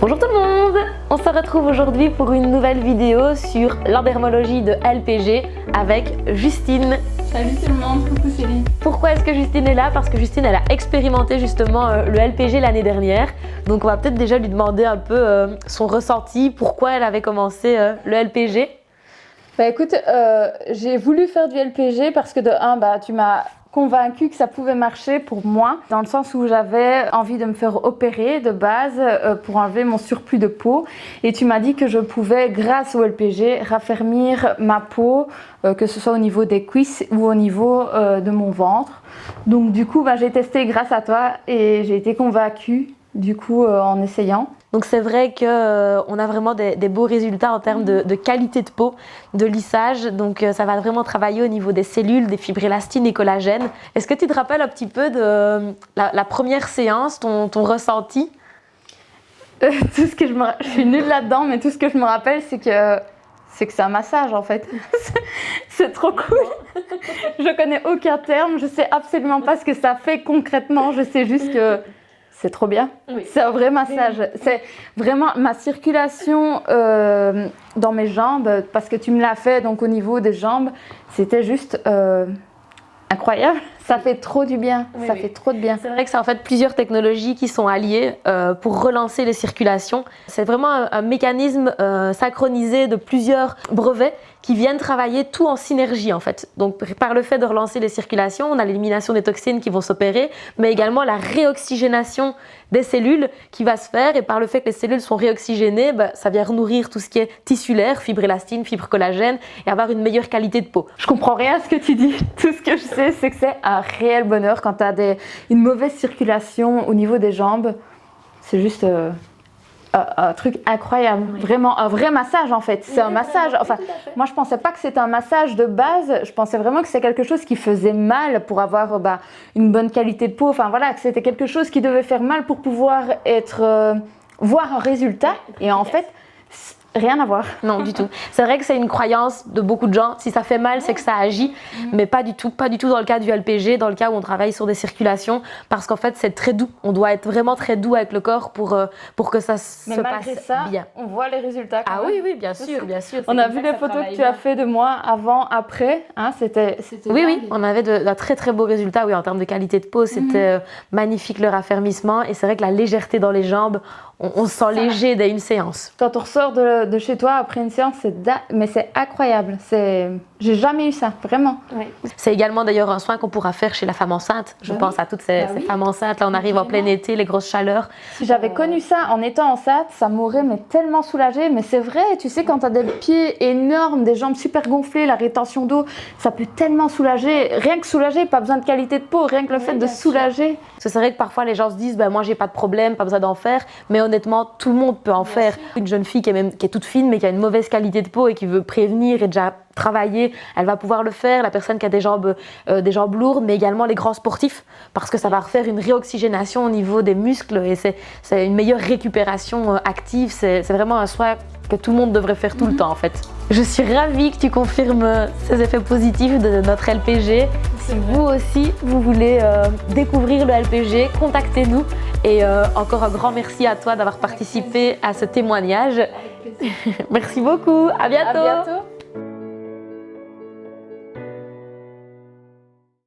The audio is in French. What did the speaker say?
Bonjour tout le monde! On se retrouve aujourd'hui pour une nouvelle vidéo sur l'endermologie de LPG avec Justine. Salut tout le monde, coucou Céline. Pourquoi est-ce que Justine est là? Parce que Justine elle a expérimenté justement le LPG l'année dernière. Donc on va peut-être déjà lui demander un peu son ressenti, pourquoi elle avait commencé le LPG. Bah écoute, j'ai voulu faire du LPG parce que de un, tu m'as convaincue que ça pouvait marcher pour moi, dans le sens où j'avais envie de me faire opérer de base pour enlever mon surplus de peau, et tu m'as dit que je pouvais, grâce au LPG, raffermir ma peau, que ce soit au niveau des cuisses ou au niveau de mon ventre. Donc du coup, j'ai testé grâce à toi et j'ai été convaincue du coup en essayant. Donc c'est vrai qu'on a vraiment des beaux résultats en termes de qualité de peau, de lissage. Donc ça va vraiment travailler au niveau des cellules, des fibres élastines et collagène. Est-ce que tu te rappelles un petit peu de la première séance, ton ressenti? Tout ce que je suis nulle là-dedans, mais tout ce que je me rappelle, c'est que c'est un massage en fait. C'est trop cool. Je connais aucun terme, je sais absolument pas ce que ça fait concrètement. Je sais juste que c'est trop bien. Oui. C'est un vrai massage. Oui. C'est vraiment ma circulation dans mes jambes, parce que tu me l'as fait donc au niveau des jambes, c'était juste incroyable. Ça fait trop du bien. Oui, ça fait trop de bien. C'est vrai que c'est en fait plusieurs technologies qui sont alliées pour relancer les circulations. C'est vraiment un mécanisme synchronisé de plusieurs brevets qui viennent travailler tout en synergie en fait. Donc par le fait de relancer les circulations, on a l'élimination des toxines qui vont s'opérer, mais également la réoxygénation des cellules qui va se faire, et par le fait que les cellules sont réoxygénées, ça vient renourrir tout ce qui est tissulaire, fibres élastines, fibres collagène, et avoir une meilleure qualité de peau. Je comprends rien à ce que tu dis. Tout ce que je sais, c'est que c'est un réel bonheur quand tu as une mauvaise circulation au niveau des jambes. C'est juste un truc incroyable. Oui. Vraiment un vrai massage en fait. C'est un massage. Enfin, moi je pensais pas que c'était un massage de base. Je pensais vraiment que c'est quelque chose qui faisait mal pour avoir une bonne qualité de peau. Enfin voilà, que c'était quelque chose qui devait faire mal pour pouvoir voir un résultat. Et en fait, rien à voir. Non, du tout. C'est vrai que c'est une croyance de beaucoup de gens. Si ça fait mal, c'est que ça agit, mais pas du tout. Pas du tout dans le cas du LPG, dans le cas où on travaille sur des circulations, parce qu'en fait, c'est très doux. On doit être vraiment très doux avec le corps pour que ça se passe ça, bien. On voit les résultats. Ah oui, oui, bien sûr, bien sûr. On a vu les photos que tu as fait de moi avant, après. Hein, c'était oui, oui, on avait de très très beaux résultats. Oui, en termes de qualité de peau, c'était magnifique le raffermissement, et c'est vrai que la légèreté dans les jambes, on se sent léger dès une séance. Quand on ressort de chez toi après une séance, mais c'est incroyable. J'ai jamais eu ça, vraiment. Oui. C'est également d'ailleurs un soin qu'on pourra faire chez la femme enceinte. Je pense à toutes ces femmes enceintes. Là, on arrive en plein été, les grosses chaleurs. Si j'avais connu ça en étant enceinte, ça m'aurait tellement soulagée. Mais c'est vrai, tu sais, quand tu as des pieds énormes, des jambes super gonflées, la rétention d'eau, ça peut tellement soulager. Rien que soulager, pas besoin de qualité de peau, rien que le fait de soulager. C'est vrai que parfois les gens se disent moi j'ai pas de problème, pas besoin d'en faire, mais honnêtement tout le monde peut en faire. Une jeune fille qui est toute fine mais qui a une mauvaise qualité de peau et qui veut prévenir et déjà travailler, elle va pouvoir le faire. La personne qui a des jambes lourdes, mais également les grands sportifs, parce que ça va refaire une réoxygénation au niveau des muscles, et c'est une meilleure récupération active. C'est vraiment un soin que tout le monde devrait faire tout le temps en fait. Je suis ravie que tu confirmes ces effets positifs de notre LPG. Si vous aussi, vous voulez découvrir le LPG, contactez-nous. Et encore un grand merci à toi d'avoir participé à ce témoignage. Merci beaucoup, à bientôt. À bientôt.